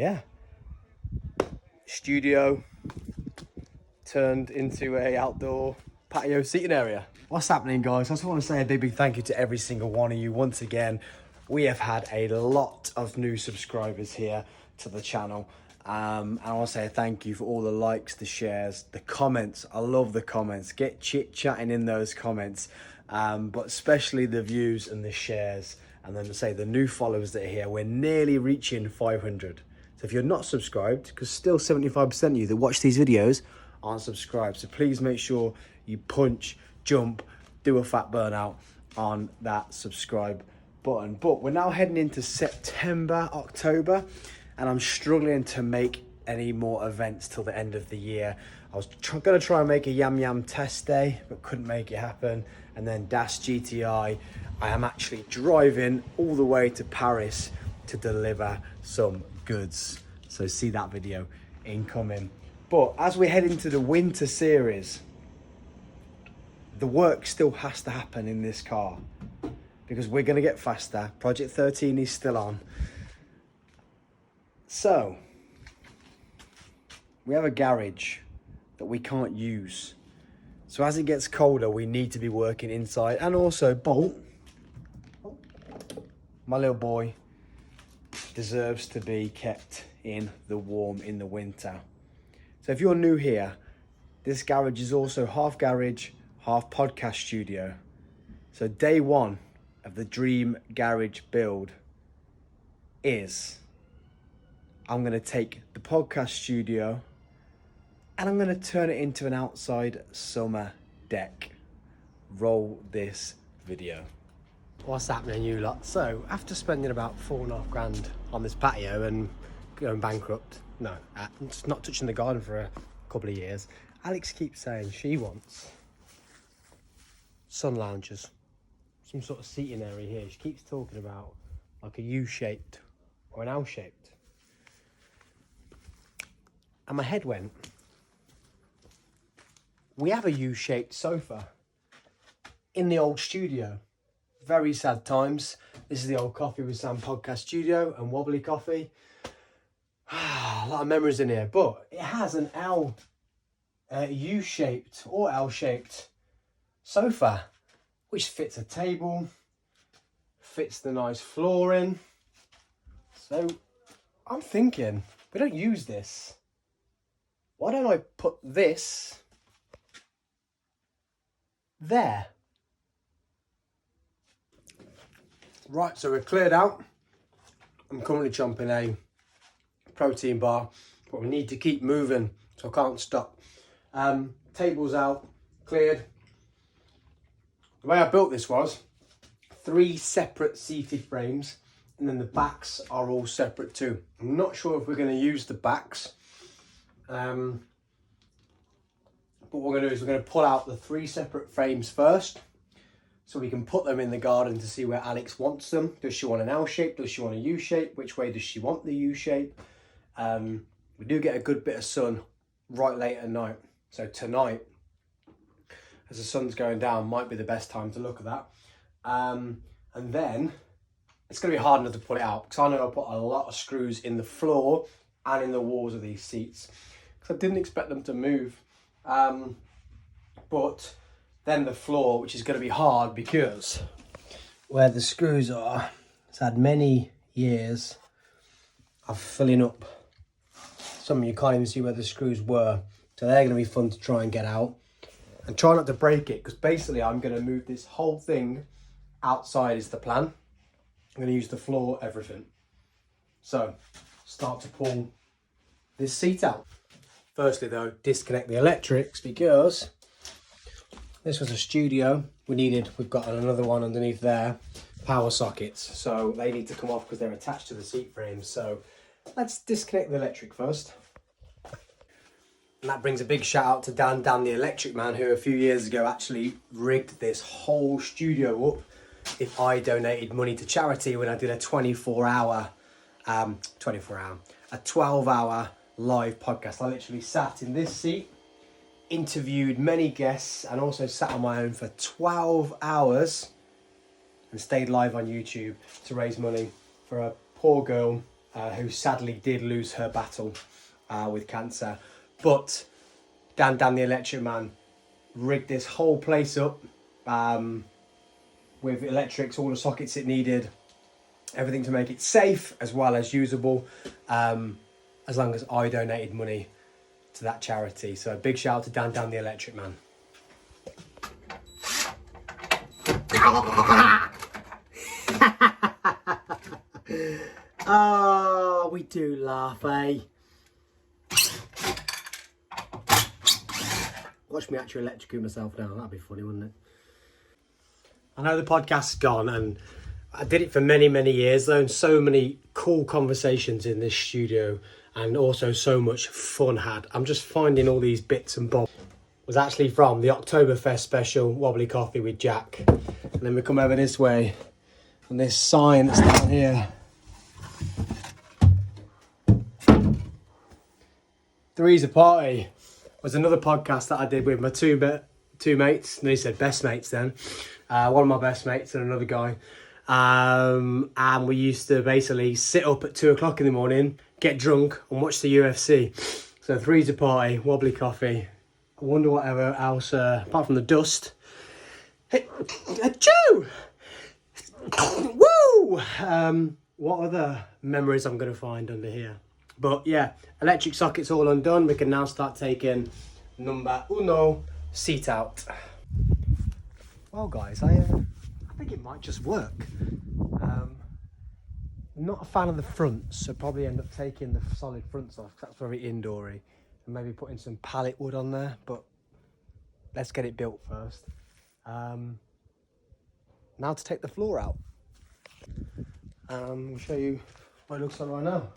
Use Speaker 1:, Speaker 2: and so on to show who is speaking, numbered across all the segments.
Speaker 1: yeah, studio turned into a outdoor patio seating area. What's happening, guys? I just want to say a big thank you to every single one of you. Once again, we have had a lot of new subscribers here to the channel. And I want to say thank you for all the likes, the shares, the comments. I love the comments. Get chit-chatting in those comments. But especially the views and the shares. And then to say the new followers that are here. We're nearly reaching 500. So if you're not subscribed, because still 75% of you that watch these videos aren't subscribed. So please make sure you punch, jump, do a fat burnout on that subscribe button. But we're now heading into September, October, and I'm struggling to make any more events till the end of the year. I was going to try and make a Yam Yam test day, but couldn't make it happen. And then Das GTI, I am actually driving all the way to Paris to deliver some goods. So see that video incoming. But as we head into the winter series, the work still has to happen in this car because we're going to get faster. Project 13 is still on. So we have a garage that we can't use. So as it gets colder, we need to be working inside. And also Bolt, my little boy, deserves to be kept in the warm in the winter. So if you're new here, this garage is also half garage, half podcast studio. So day one of the dream garage build is I'm going to take the podcast studio and I'm going to turn it into an outside summer deck. Roll this video. What's happening, you lot? So after spending about £4.5 grand on this patio and going bankrupt, no, just not touching the garden for a couple of years, Alex keeps saying she wants sun loungers, some sort of seating area here. She keeps talking about like a U-shaped or an L-shaped. And my head went, we have a U-shaped sofa in the old studio. Very sad times. This is the old Coffee with Sam podcast studio and Wobbly Coffee. A lot of memories in here, but it has an U-shaped or L-shaped sofa, which fits a table, fits the nice flooring. So I'm thinking, we don't use this. Why don't I put this there? Right, so we're cleared out. I'm currently chomping a protein bar, but we need to keep moving, so I can't stop. Tables out, cleared. The way I built this was 3 separate seated frames, and then the backs are all separate too. I'm not sure if we're going to use the backs, but what we're going to do is we're going to pull out the 3 separate frames first, so we can put them in the garden to see where Alex wants them. Does she want an L shape? Does she want a U shape? Which way does she want the U shape? We do get a good bit of sun right late at night. So tonight, as the sun's going down, might be the best time to look at that. And then it's going to be hard enough to pull it out because I know I put a lot of screws in the floor and in the walls of these seats because I didn't expect them to move. But then the floor, which is going to be hard because where the screws are, it's had many years of filling up. Some of you can't even see where the screws were. So they're going to be fun to try and get out. And try not to break it, because basically I'm going to move this whole thing outside is the plan. I'm going to use the floor, everything. So start to pull this seat out. Firstly though, disconnect the electrics because this was a studio. We've got another one underneath there, power sockets. So they need to come off because they're attached to the seat frames. So let's disconnect the electric first. And that brings a big shout out to Dan the electric man, who a few years ago actually rigged this whole studio up if I donated money to charity when I did a 12-hour live podcast. I literally sat in this seat, interviewed many guests, and also sat on my own for 12 hours and stayed live on YouTube to raise money for a poor girl who sadly did lose her battle with cancer. But Dan the Electric Man rigged this whole place up with electrics, all the sockets it needed, everything to make it safe as well as usable, as long as I donated money to that charity. So big shout out to Dan the Electric Man. Oh, we do laugh, eh? Watch me actually electrocute myself now. That'd be funny, wouldn't it? I know the podcast's gone, and I did it for many, many years, though, and so many cool conversations in this studio, and also so much fun had. I'm just finding all these bits and bobs. It was actually from the Oktoberfest special, Wobbly Coffee with Jack. And then we come over this way, and this sign that's down here. Three's a Party was another podcast that I did with my two mates. And they said best mates then. One of my best mates and another guy. And we used to basically sit up at 2 o'clock in the morning, get drunk and watch the UFC. So Three's a Party, Wobbly Coffee. I wonder whatever else, apart from the dust. Hey, achoo! Woo! What other memories I'm going to find under here? But yeah, electric sockets all undone. We can now start taking number uno seat out. Well, guys, I think it might just work. I'm not a fan of the fronts, so probably end up taking the solid fronts off. That's very indoory, and maybe putting some pallet wood on there. But let's get it built first. Now to take the floor out. We'll show you what it looks like right now.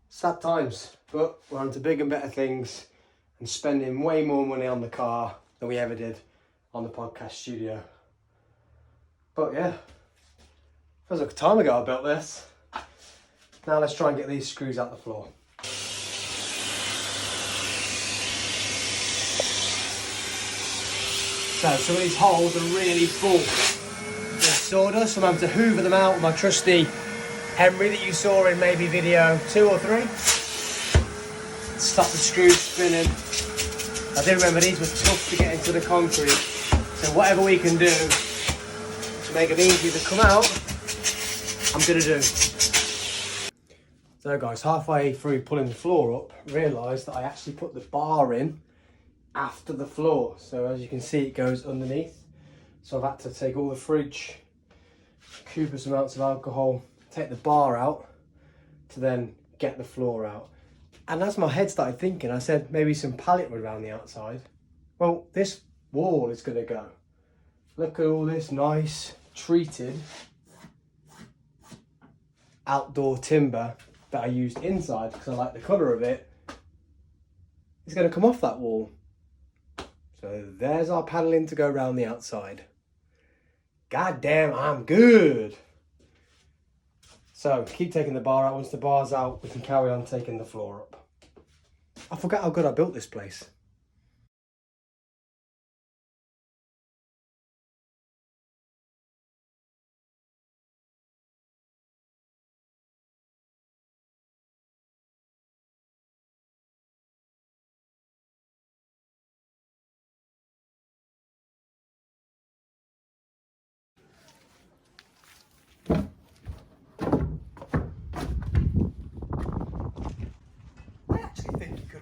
Speaker 1: Sad times, but we're on to big and better things and spending way more money on the car than we ever did on the podcast studio. But yeah, feels like a time ago I built this. Now let's try and get these screws out the floor. So some of these holes are really full with sawdust. I'm having to hoover them out with my trusty Henry that you saw in maybe video 2 or 3. Stop the screws spinning. I do remember these were tough to get into the concrete. So whatever we can do to make them easier to come out, I'm gonna do. So guys, halfway through pulling the floor up, realised that I actually put the bar in after the floor. So as you can see, it goes underneath. So I've had to take all the fridge, copious amounts of alcohol, take the bar out to then get the floor out. And as my head started thinking, I said maybe some pallet wood around the outside. Well, this wall is going to go. Look at all this nice treated outdoor timber that I used inside because I like the colour of it. It's going to come off that wall. So there's our paneling to go around the outside. God damn, I'm good. So keep taking the bar out. Once the bar's out, we can carry on taking the floor up. I forgot how good I built this place.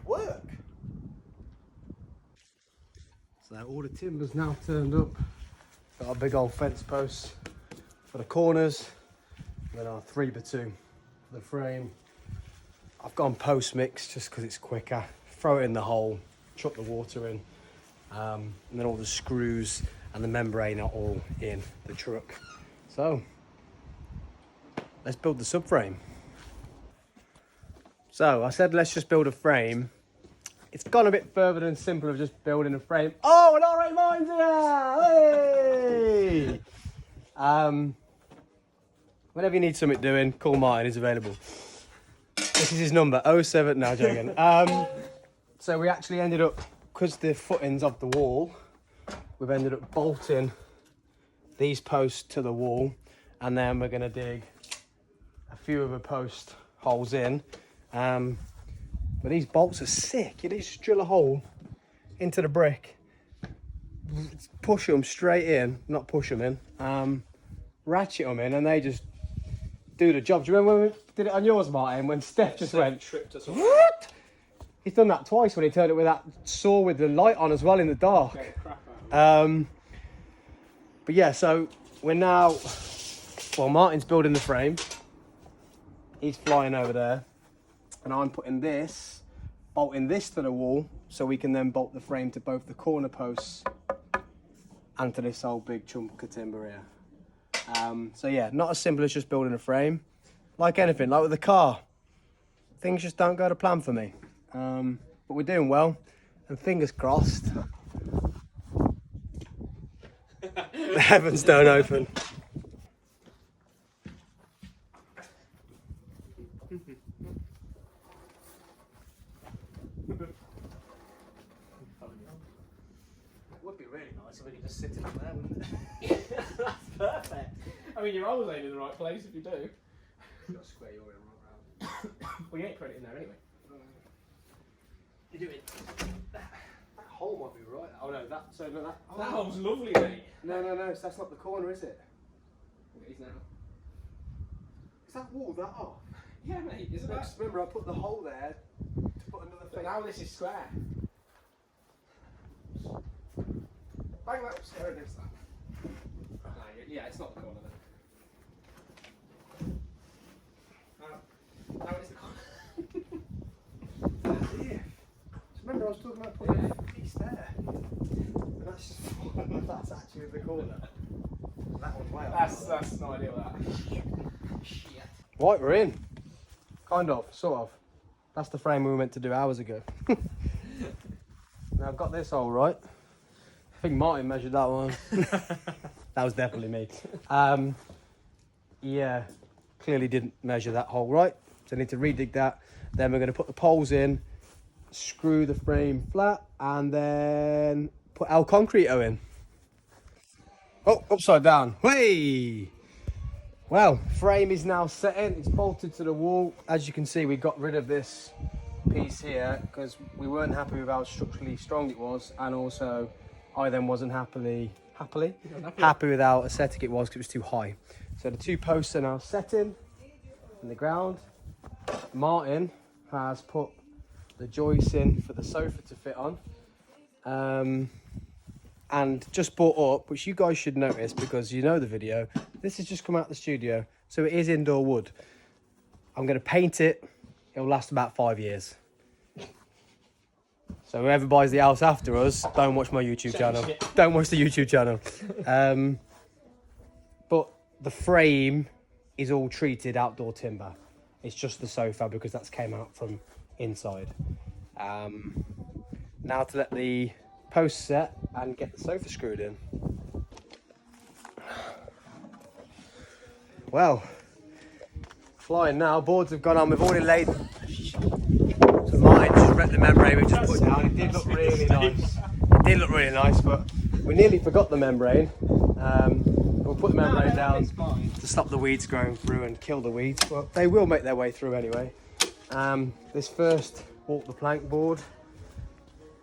Speaker 1: Work. So all the timber's now turned up. Got our big old fence posts for the corners, and then our 3x2 for the frame. I've gone post mix just because it's quicker. Throw it in the hole, chuck the water in, and then all the screws and the membrane are all in the truck. So let's build the subframe. So I said let's just build a frame. It's gone a bit further than simple of just building a frame. Oh, an alright mine's here! Hey! Whenever you need something doing, call Martin, he's available. This is his number, 07, no, joking. So we actually ended up, because the footings of the wall, we've ended up bolting these posts to the wall, and then we're gonna dig a few of the post holes in. But these bolts are sick. You just drill a hole into the brick, push them straight in, not push them in, ratchet them in, and they just do the job. Do you remember when we did it on yours, Martin, when Steph just went,
Speaker 2: tripped us off.
Speaker 1: what? He's done that twice when he turned it with that saw with the light on as well in the dark. But yeah, so we're now, well, Martin's building the frame. He's flying over there. And I'm putting this, bolting this to the wall, so we can then bolt the frame to both the corner posts and to this old big chunk of timber here. So yeah, not as simple as just building a frame. Like anything, like with the car, things just don't go to plan for me. But we're doing well, and fingers crossed, the heavens don't open. Would be really nice if we could just sit it up there, wouldn't it?
Speaker 2: That's perfect. I mean, you're always in the right place if you do.
Speaker 1: You've got to square your way right round.
Speaker 2: Well, you ain't putting it in there anyway. You do it.
Speaker 1: That hole might be right. Oh no, that. So no, that. Oh,
Speaker 2: That hole's lovely, mate.
Speaker 1: No, so that's not the corner, is it?
Speaker 2: It is now.
Speaker 1: Is that wall that off?
Speaker 2: Yeah, mate. Isn't that?
Speaker 1: Remember, I put the hole there to put another
Speaker 2: But
Speaker 1: thing.
Speaker 2: now this is square. Bang that up square against that. No, yeah, it's not the corner then. Now it's the corner.
Speaker 1: Yeah. Remember, I was talking about putting a piece there. And that's just that's actually the corner. That one's way off.
Speaker 2: That's no idea what that. Shit.
Speaker 1: Right, we're in. Kind of, sort of. That's the frame we were meant to do hours ago. Now I've got this hole right. I think Martin measured that one. That was definitely me. Yeah, clearly didn't measure that hole right. So I need to redig that. Then we're going to put the poles in, screw the frame flat, and then put our concreto in. Oh, upside down. Hey! Well, frame is now set in. It's bolted to the wall. As you can see, we got rid of this piece here because we weren't happy with how structurally strong it was, and also I then wasn't happy with how aesthetic it was because it was too high. So the two posts are now set in the ground. Martin has put the joists in for the sofa to fit on, and just brought up, which you guys should notice because you know the video, this has just come out the studio, so it is indoor wood. I'm going to paint it. It'll last about 5 years. So whoever buys the house after us, don't watch my YouTube channel. Don't watch the YouTube channel. But the frame is all treated outdoor timber. It's just the sofa because that's came out from inside. Now to let the posts set and get the sofa screwed in. Well, flying now. Boards have gone on. We've already laid. So Martin just wrecked the membrane we just put down. It did look really nice. It did look really nice, but we nearly forgot the membrane. We'll put the membrane down to stop the weeds growing through and kill the weeds, but they will make their way through anyway. This first walk the plank board,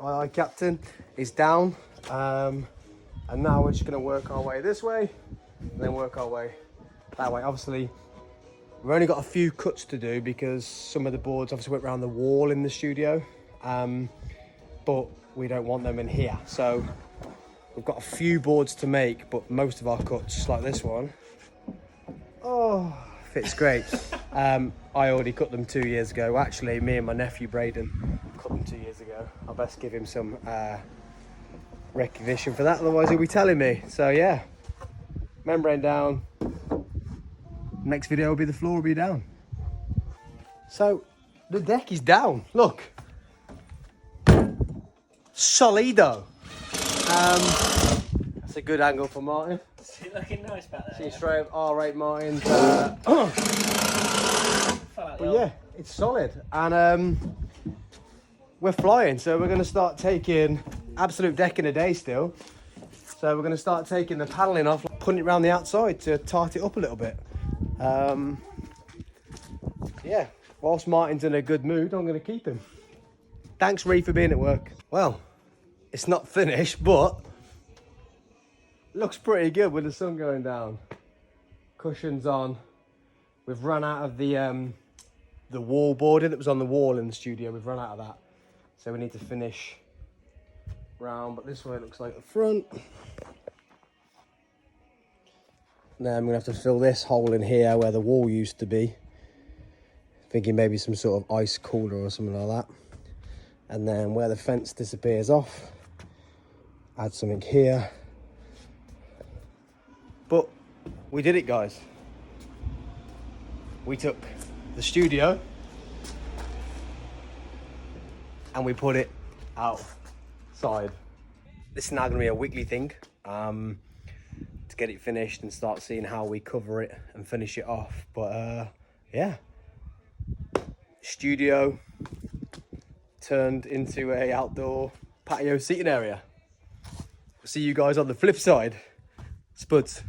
Speaker 1: aye captain, is down, and now we're just going to work our way this way and then work our way that way. Obviously we've only got a few cuts to do because some of the boards obviously went around the wall in the studio, but we don't want them in here, so we've got a few boards to make, but most of our cuts, like this one, oh, fits great. I already cut them 2 years ago. Actually, me and my nephew Braden cut them 2 years ago. I'll best give him some recognition for that, otherwise he'll be telling me. So yeah, membrane down. Next video will be the floor will be down. So the deck is down. Look, solido. That's a good angle for Martin.
Speaker 2: Is it looking nice back there?
Speaker 1: See straight up R8 Martin. But yeah, it's solid, and we're flying. So we're going to start taking absolute deck in a day still. So we're going to start taking the paneling off, putting it around the outside to tart it up a little bit. yeah, whilst Martin's in a good mood, I'm going to keep him. Thanks, Ree, for being at work. Well, it's not finished, but looks pretty good with the sun going down. Cushions on. We've run out of the wall boarding that was on the wall in the studio. We've run out of that. So we need to finish round, but this is what it looks like at the front. Now I'm going to have to fill this hole in here where the wall used to be. Thinking maybe some sort of ice cooler or something like that. And then where the fence disappears off, add something here. But we did it, guys. We took the studio and we put it outside. This is now going to be a weekly thing to get it finished and start seeing how we cover it and finish it off. But yeah, studio turned into a outdoor patio seating area. We'll see you guys on the flip side. Spuds.